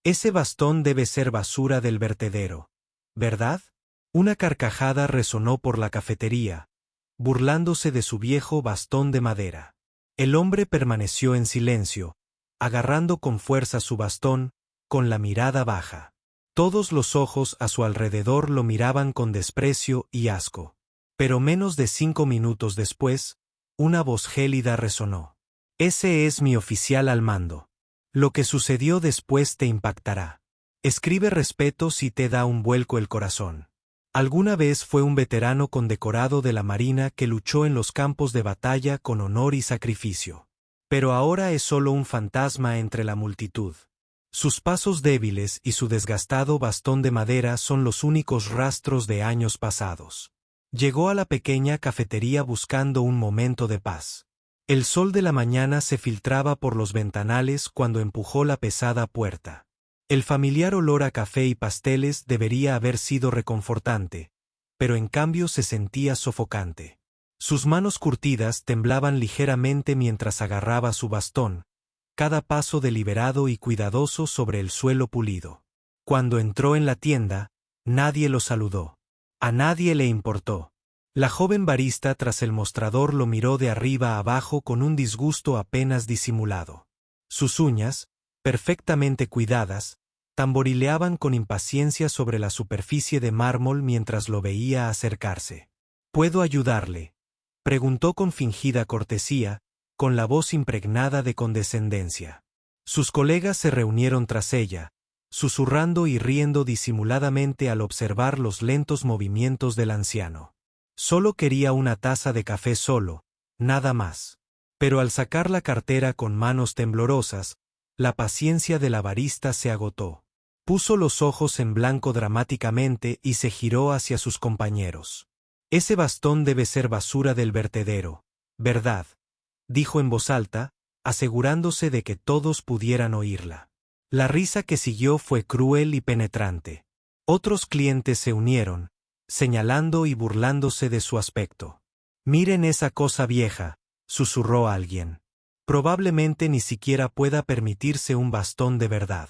Ese bastón debe ser basura del vertedero, ¿verdad? Una carcajada resonó por la cafetería, burlándose de su viejo bastón de madera. El hombre permaneció en silencio, agarrando con fuerza su bastón, con la mirada baja. Todos los ojos a su alrededor lo miraban con desprecio y asco. Pero menos de 5 minutos después, una voz gélida resonó. Ese es mi oficial al mando. Lo que sucedió después te impactará. Escribe respeto si te da un vuelco el corazón. Alguna vez fue un veterano condecorado de la Marina que luchó en los campos de batalla con honor y sacrificio. Pero ahora es solo un fantasma entre la multitud. Sus pasos débiles y su desgastado bastón de madera son los únicos rastros de años pasados. Llegó a la pequeña cafetería buscando un momento de paz. El sol de la mañana se filtraba por los ventanales cuando empujó la pesada puerta. El familiar olor a café y pasteles debería haber sido reconfortante, pero en cambio se sentía sofocante. Sus manos curtidas temblaban ligeramente mientras agarraba su bastón, cada paso deliberado y cuidadoso sobre el suelo pulido. Cuando entró en la tienda, nadie lo saludó. A nadie le importó. La joven barista tras el mostrador lo miró de arriba a abajo con un disgusto apenas disimulado. Sus uñas, perfectamente cuidadas, tamborileaban con impaciencia sobre la superficie de mármol mientras lo veía acercarse. ¿Puedo ayudarle?, preguntó con fingida cortesía, con la voz impregnada de condescendencia. Sus colegas se reunieron tras ella, susurrando y riendo disimuladamente al observar los lentos movimientos del anciano. Solo quería una taza de café solo, nada más. Pero al sacar la cartera con manos temblorosas, la paciencia de la barista se agotó. Puso los ojos en blanco dramáticamente y se giró hacia sus compañeros. Ese bastón debe ser basura del vertedero, ¿verdad?, dijo en voz alta, asegurándose de que todos pudieran oírla. La risa que siguió fue cruel y penetrante. Otros clientes se unieron, señalando y burlándose de su aspecto. «Miren esa cosa vieja», susurró alguien. «Probablemente ni siquiera pueda permitirse un bastón de verdad».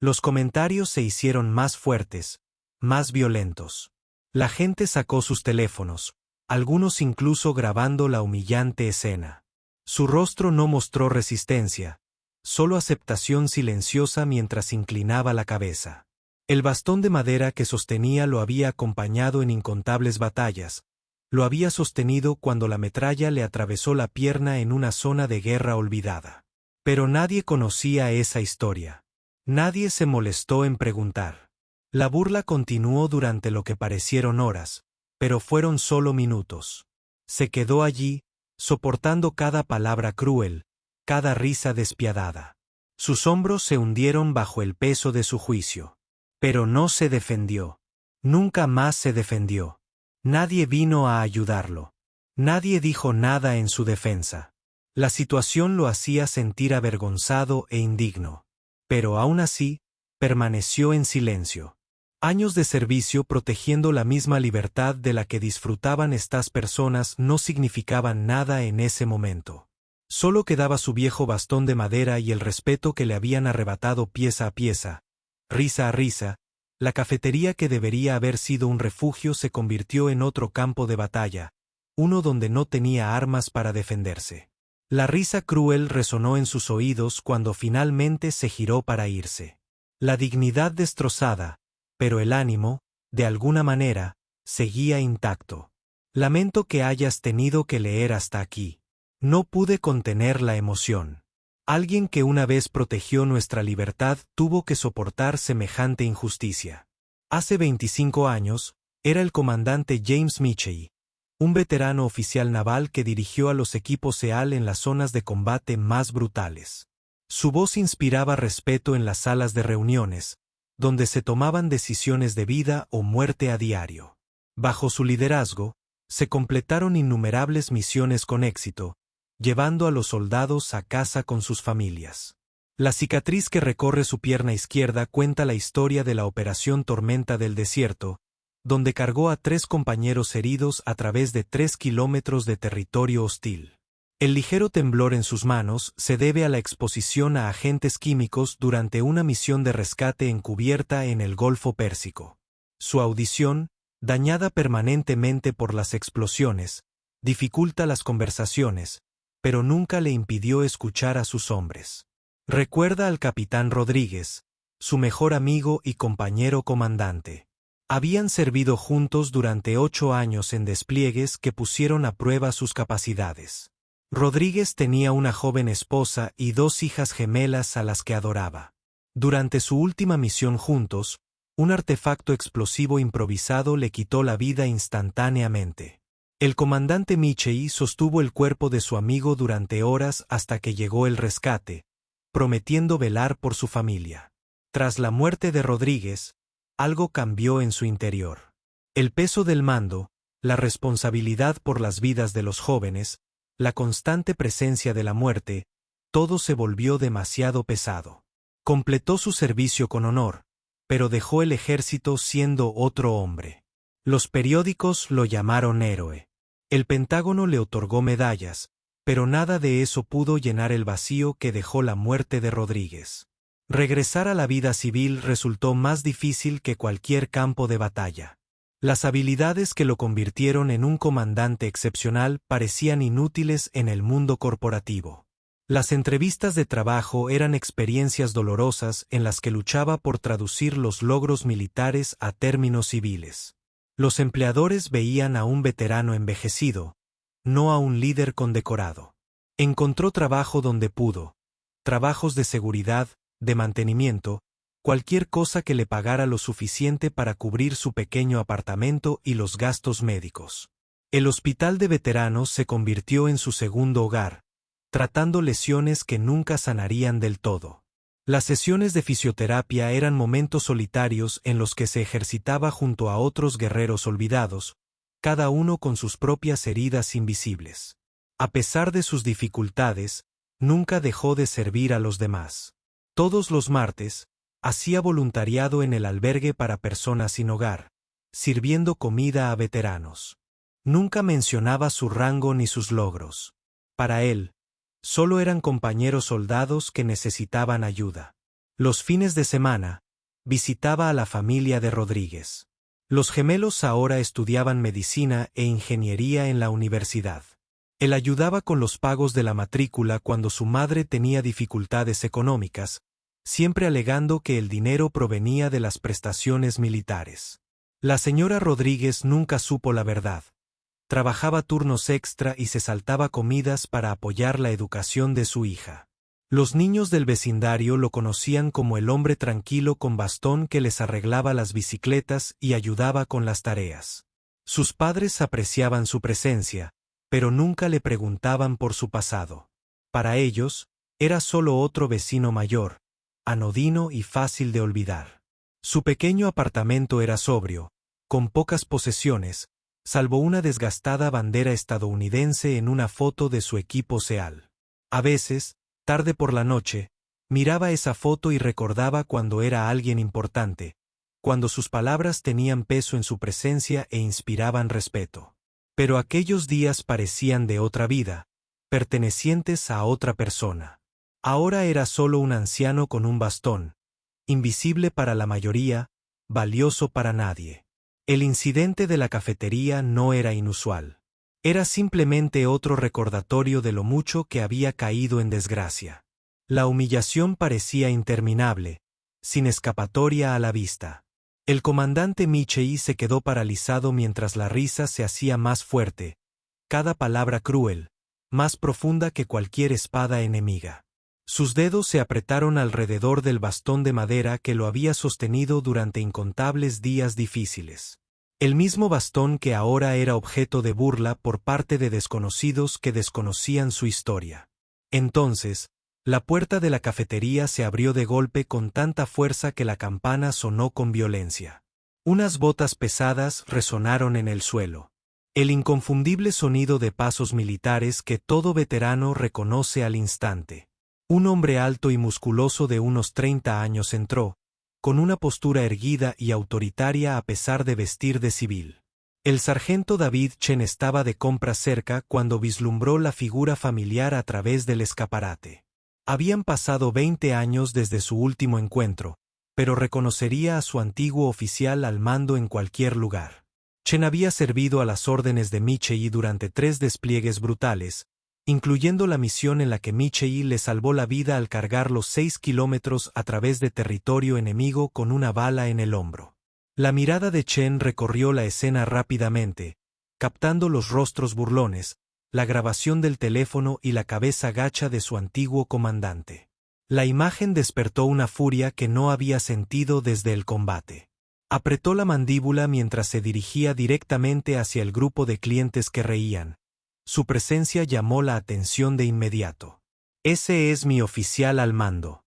Los comentarios se hicieron más fuertes, más violentos. La gente sacó sus teléfonos, algunos incluso grabando la humillante escena. Su rostro no mostró resistencia, solo aceptación silenciosa mientras inclinaba la cabeza. El bastón de madera que sostenía lo había acompañado en incontables batallas, lo había sostenido cuando la metralla le atravesó la pierna en una zona de guerra olvidada. Pero nadie conocía esa historia. Nadie se molestó en preguntar. La burla continuó durante lo que parecieron horas, pero fueron solo minutos. Se quedó allí, soportando cada palabra cruel, cada risa despiadada. Sus hombros se hundieron bajo el peso de su juicio. Pero no se defendió. Nunca más se defendió. Nadie vino a ayudarlo. Nadie dijo nada en su defensa. La situación lo hacía sentir avergonzado e indigno. Pero aún así, permaneció en silencio. Años de servicio protegiendo la misma libertad de la que disfrutaban estas personas no significaban nada en ese momento. Solo quedaba su viejo bastón de madera y el respeto que le habían arrebatado pieza a pieza. Risa a risa, la cafetería que debería haber sido un refugio se convirtió en otro campo de batalla, uno donde no tenía armas para defenderse. La risa cruel resonó en sus oídos cuando finalmente se giró para irse. La dignidad destrozada, pero el ánimo, de alguna manera, seguía intacto. Lamento que hayas tenido que leer hasta aquí. No pude contener la emoción. Alguien que una vez protegió nuestra libertad tuvo que soportar semejante injusticia. Hace 25 años, era el comandante James Mitchell, un veterano oficial naval que dirigió a los equipos SEAL en las zonas de combate más brutales. Su voz inspiraba respeto en las salas de reuniones, donde se tomaban decisiones de vida o muerte a diario. Bajo su liderazgo, se completaron innumerables misiones con éxito, llevando a los soldados a casa con sus familias. La cicatriz que recorre su pierna izquierda cuenta la historia de la Operación Tormenta del Desierto, donde cargó a 3 compañeros heridos a través de 3 kilómetros de territorio hostil. El ligero temblor en sus manos se debe a la exposición a agentes químicos durante una misión de rescate encubierta en el Golfo Pérsico. Su audición, dañada permanentemente por las explosiones, dificulta las conversaciones, pero nunca le impidió escuchar a sus hombres. Recuerda al capitán Rodríguez, su mejor amigo y compañero comandante. Habían servido juntos durante 8 años en despliegues que pusieron a prueba sus capacidades. Rodríguez tenía una joven esposa y 2 hijas gemelas a las que adoraba. Durante su última misión juntos, un artefacto explosivo improvisado le quitó la vida instantáneamente. El comandante Michei sostuvo el cuerpo de su amigo durante horas hasta que llegó el rescate, prometiendo velar por su familia. Tras la muerte de Rodríguez, algo cambió en su interior. El peso del mando, la responsabilidad por las vidas de los jóvenes, la constante presencia de la muerte, todo se volvió demasiado pesado. Completó su servicio con honor, pero dejó el ejército siendo otro hombre. Los periódicos lo llamaron héroe. El Pentágono le otorgó medallas, pero nada de eso pudo llenar el vacío que dejó la muerte de Rodríguez. Regresar a la vida civil resultó más difícil que cualquier campo de batalla. Las habilidades que lo convirtieron en un comandante excepcional parecían inútiles en el mundo corporativo. Las entrevistas de trabajo eran experiencias dolorosas en las que luchaba por traducir los logros militares a términos civiles. Los empleadores veían a un veterano envejecido, no a un líder condecorado. Encontró trabajo donde pudo, trabajos de seguridad, de mantenimiento, cualquier cosa que le pagara lo suficiente para cubrir su pequeño apartamento y los gastos médicos. El hospital de veteranos se convirtió en su segundo hogar, tratando lesiones que nunca sanarían del todo. Las sesiones de fisioterapia eran momentos solitarios en los que se ejercitaba junto a otros guerreros olvidados, cada uno con sus propias heridas invisibles. A pesar de sus dificultades, nunca dejó de servir a los demás. Todos los martes, hacía voluntariado en el albergue para personas sin hogar, sirviendo comida a veteranos. Nunca mencionaba su rango ni sus logros. Para él, solo eran compañeros soldados que necesitaban ayuda. Los fines de semana, visitaba a la familia de Rodríguez. Los gemelos ahora estudiaban medicina e ingeniería en la universidad. Él ayudaba con los pagos de la matrícula cuando su madre tenía dificultades económicas, siempre alegando que el dinero provenía de las prestaciones militares. La señora Rodríguez nunca supo la verdad. Trabajaba turnos extra y se saltaba comidas para apoyar la educación de su hija. Los niños del vecindario lo conocían como el hombre tranquilo con bastón que les arreglaba las bicicletas y ayudaba con las tareas. Sus padres apreciaban su presencia, pero nunca le preguntaban por su pasado. Para ellos, era solo otro vecino mayor, anodino y fácil de olvidar. Su pequeño apartamento era sobrio, con pocas posesiones, salvo una desgastada bandera estadounidense en una foto de su equipo SEAL. A veces, tarde por la noche, miraba esa foto y recordaba cuando era alguien importante, cuando sus palabras tenían peso en su presencia e inspiraban respeto. Pero aquellos días parecían de otra vida, pertenecientes a otra persona. Ahora era solo un anciano con un bastón, invisible para la mayoría, valioso para nadie. El incidente de la cafetería no era inusual. Era simplemente otro recordatorio de lo mucho que había caído en desgracia. La humillación parecía interminable, sin escapatoria a la vista. El comandante Michei se quedó paralizado mientras la risa se hacía más fuerte, cada palabra cruel, más profunda que cualquier espada enemiga. Sus dedos se apretaron alrededor del bastón de madera que lo había sostenido durante incontables días difíciles. El mismo bastón que ahora era objeto de burla por parte de desconocidos que desconocían su historia. Entonces, la puerta de la cafetería se abrió de golpe con tanta fuerza que la campana sonó con violencia. Unas botas pesadas resonaron en el suelo. El inconfundible sonido de pasos militares que todo veterano reconoce al instante. Un hombre alto y musculoso de unos 30 años entró, con una postura erguida y autoritaria a pesar de vestir de civil. El sargento David Chen estaba de compras cerca cuando vislumbró la figura familiar a través del escaparate. Habían pasado 20 años desde su último encuentro, pero reconocería a su antiguo oficial al mando en cualquier lugar. Chen había servido a las órdenes de Michei durante 3 despliegues brutales, incluyendo la misión en la que Michei le salvó la vida al cargar los 6 kilómetros a través de territorio enemigo con una bala en el hombro. La mirada de Chen recorrió la escena rápidamente, captando los rostros burlones, la grabación del teléfono y la cabeza gacha de su antiguo comandante. La imagen despertó una furia que no había sentido desde el combate. Apretó la mandíbula mientras se dirigía directamente hacia el grupo de clientes que reían. Su presencia llamó la atención de inmediato. «Ese es mi oficial al mando».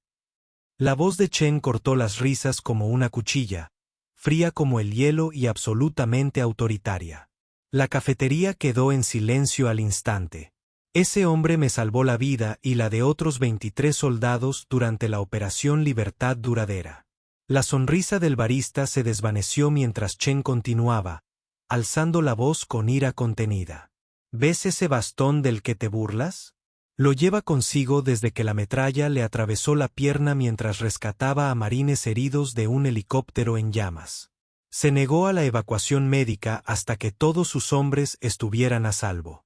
La voz de Chen cortó las risas como una cuchilla, fría como el hielo y absolutamente autoritaria. La cafetería quedó en silencio al instante. Ese hombre me salvó la vida y la de otros 23 soldados durante la Operación Libertad Duradera. La sonrisa del barista se desvaneció mientras Chen continuaba, alzando la voz con ira contenida. ¿Ves ese bastón del que te burlas? Lo lleva consigo desde que la metralla le atravesó la pierna mientras rescataba a marines heridos de un helicóptero en llamas. Se negó a la evacuación médica hasta que todos sus hombres estuvieran a salvo.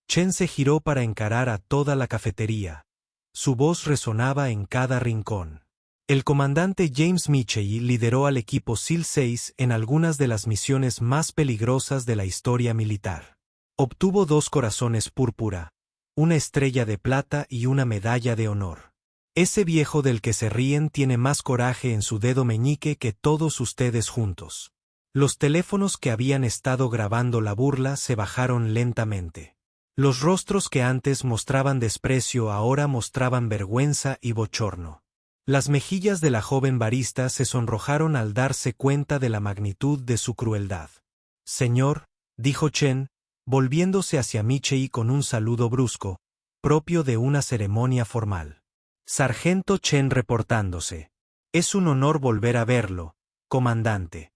Chen se giró para encarar a toda la cafetería. Su voz resonaba en cada rincón. El comandante James Michei lideró al equipo SEAL 6 en algunas de las misiones más peligrosas de la historia militar. Obtuvo 2 corazones púrpura, una estrella de plata y una medalla de honor. Ese viejo del que se ríen tiene más coraje en su dedo meñique que todos ustedes juntos. Los teléfonos que habían estado grabando la burla se bajaron lentamente. Los rostros que antes mostraban desprecio ahora mostraban vergüenza y bochorno. Las mejillas de la joven barista se sonrojaron al darse cuenta de la magnitud de su crueldad. «Señor», dijo Chen, volviéndose hacia Michei con un saludo brusco, propio de una ceremonia formal. «Sargento Chen reportándose. Es un honor volver a verlo, comandante».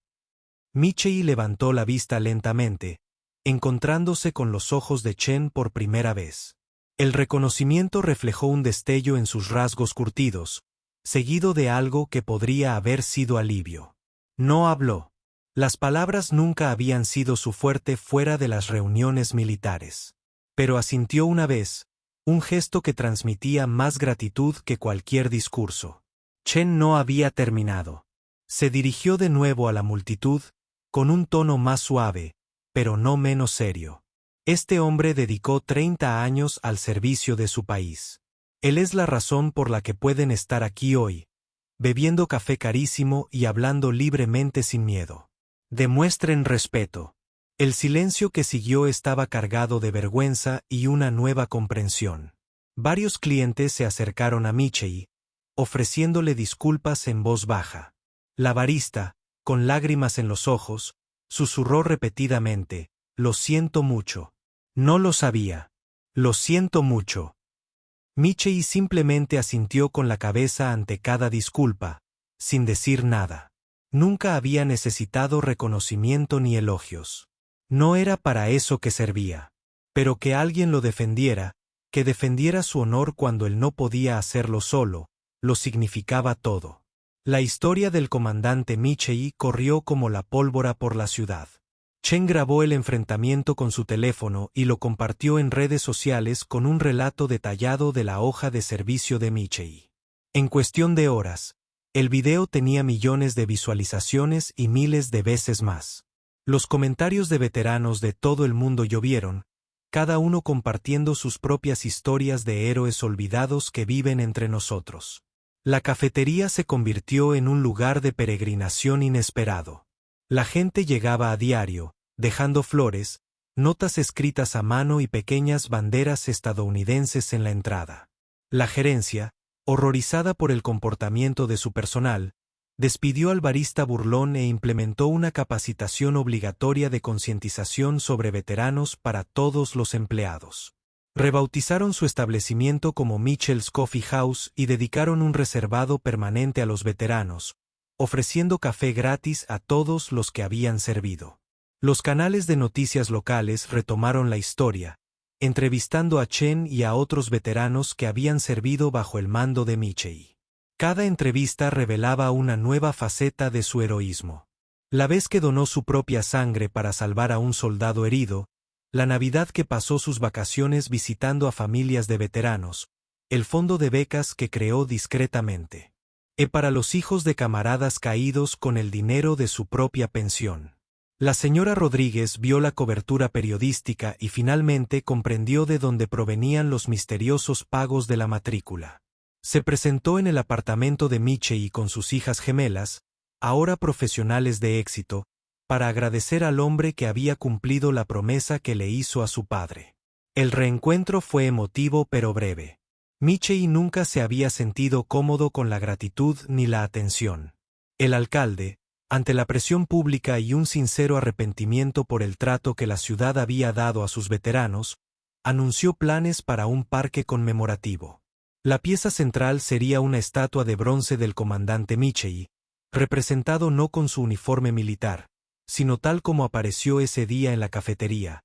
Michei levantó la vista lentamente, encontrándose con los ojos de Chen por primera vez. El reconocimiento reflejó un destello en sus rasgos curtidos, seguido de algo que podría haber sido alivio. No habló. Las palabras nunca habían sido su fuerte fuera de las reuniones militares. Pero asintió una vez, un gesto que transmitía más gratitud que cualquier discurso. Chen no había terminado. Se dirigió de nuevo a la multitud, con un tono más suave, pero no menos serio. Este hombre dedicó 30 años al servicio de su país. Él es la razón por la que pueden estar aquí hoy, bebiendo café carísimo y hablando libremente sin miedo. Demuestren respeto. El silencio que siguió estaba cargado de vergüenza y una nueva comprensión. Varios clientes se acercaron a Michei, ofreciéndole disculpas en voz baja. La barista, con lágrimas en los ojos, susurró repetidamente: «Lo siento mucho. No lo sabía. Lo siento mucho». Michei simplemente asintió con la cabeza ante cada disculpa, sin decir nada. Nunca había necesitado reconocimiento ni elogios. No era para eso que servía. Pero que alguien lo defendiera, que defendiera su honor cuando él no podía hacerlo solo, lo significaba todo. La historia del comandante Michei corrió como la pólvora por la ciudad. Chen grabó el enfrentamiento con su teléfono y lo compartió en redes sociales con un relato detallado de la hoja de servicio de Michei. En cuestión de horas, el video tenía millones de visualizaciones y miles de veces más. Los comentarios de veteranos de todo el mundo llovieron, cada uno compartiendo sus propias historias de héroes olvidados que viven entre nosotros. La cafetería se convirtió en un lugar de peregrinación inesperado. La gente llegaba a diario, dejando flores, notas escritas a mano y pequeñas banderas estadounidenses en la entrada. La gerencia, horrorizada por el comportamiento de su personal, despidió al barista burlón e implementó una capacitación obligatoria de concientización sobre veteranos para todos los empleados. Rebautizaron su establecimiento como Mitchell's Coffee House y dedicaron un reservado permanente a los veteranos, ofreciendo café gratis a todos los que habían servido. Los canales de noticias locales retomaron la historia, entrevistando a Chen y a otros veteranos que habían servido bajo el mando de Michei. Cada entrevista revelaba una nueva faceta de su heroísmo. La vez que donó su propia sangre para salvar a un soldado herido, la Navidad que pasó sus vacaciones visitando a familias de veteranos, el fondo de becas que creó discretamente. Para los hijos de camaradas caídos con el dinero de su propia pensión. La señora Rodríguez vio la cobertura periodística y finalmente comprendió de dónde provenían los misteriosos pagos de la matrícula. Se presentó en el apartamento de Michei con sus hijas gemelas, ahora profesionales de éxito, para agradecer al hombre que había cumplido la promesa que le hizo a su padre. El reencuentro fue emotivo pero breve. Michei nunca se había sentido cómodo con la gratitud ni la atención. El alcalde, ante la presión pública y un sincero arrepentimiento por el trato que la ciudad había dado a sus veteranos, anunció planes para un parque conmemorativo. La pieza central sería una estatua de bronce del comandante Michei, representado no con su uniforme militar, sino tal como apareció ese día en la cafetería,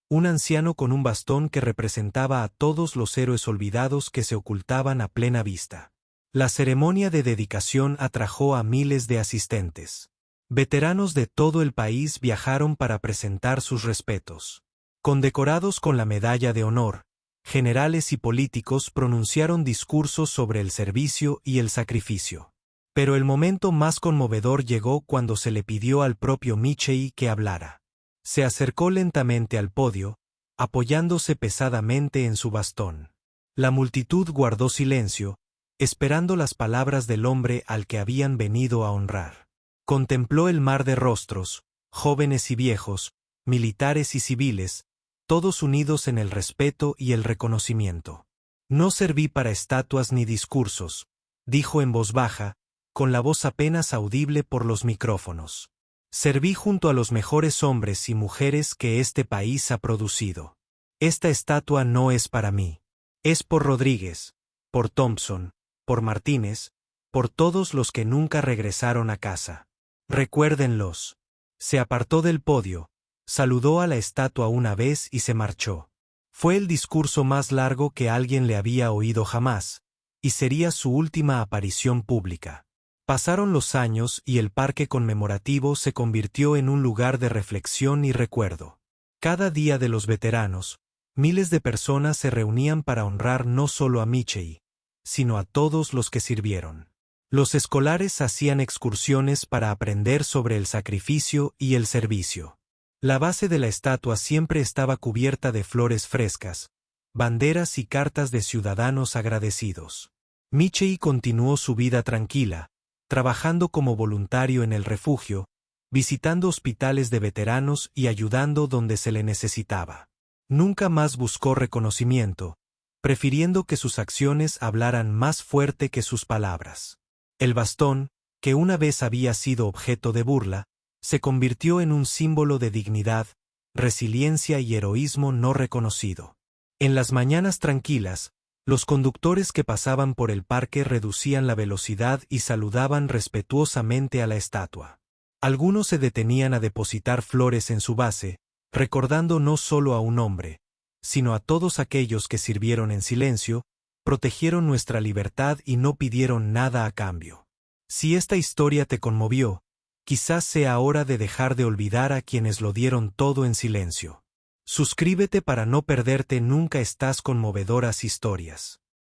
un anciano con un bastón que representaba a todos los héroes olvidados que se ocultaban a plena vista. La ceremonia de dedicación atrajo a miles de asistentes. Veteranos de todo el país viajaron para presentar sus respetos. Condecorados con la medalla de honor, generales y políticos pronunciaron discursos sobre el servicio y el sacrificio. Pero el momento más conmovedor llegó cuando se le pidió al propio Michei que hablara. Se acercó lentamente al podio, apoyándose pesadamente en su bastón. La multitud guardó silencio, esperando las palabras del hombre al que habían venido a honrar. Contempló el mar de rostros, jóvenes y viejos, militares y civiles, todos unidos en el respeto y el reconocimiento. No serví para estatuas ni discursos, dijo en voz baja, con la voz apenas audible por los micrófonos. Serví junto a los mejores hombres y mujeres que este país ha producido. Esta estatua no es para mí. Es por Rodríguez, por Thompson, por Martínez, por todos los que nunca regresaron a casa. Recuérdenlos. Se apartó del podio, saludó a la estatua una vez y se marchó. Fue el discurso más largo que alguien le había oído jamás, y sería su última aparición pública. Pasaron los años y el parque conmemorativo se convirtió en un lugar de reflexión y recuerdo. Cada día de los veteranos, miles de personas se reunían para honrar no solo a Michei, sino a todos los que sirvieron. Los escolares hacían excursiones para aprender sobre el sacrificio y el servicio. La base de la estatua siempre estaba cubierta de flores frescas, banderas y cartas de ciudadanos agradecidos. Michei continuó su vida tranquila, trabajando como voluntario en el refugio, visitando hospitales de veteranos y ayudando donde se le necesitaba. Nunca más buscó reconocimiento, prefiriendo que sus acciones hablaran más fuerte que sus palabras. El bastón, que una vez había sido objeto de burla, se convirtió en un símbolo de dignidad, resiliencia y heroísmo no reconocido. En las mañanas tranquilas, los conductores que pasaban por el parque reducían la velocidad y saludaban respetuosamente a la estatua. Algunos se detenían a depositar flores en su base, recordando no solo a un hombre, sino a todos aquellos que sirvieron en silencio, protegieron nuestra libertad y no pidieron nada a cambio. Si esta historia te conmovió, quizás sea hora de dejar de olvidar a quienes lo dieron todo en silencio. Suscríbete para no perderte nunca estas conmovedoras historias.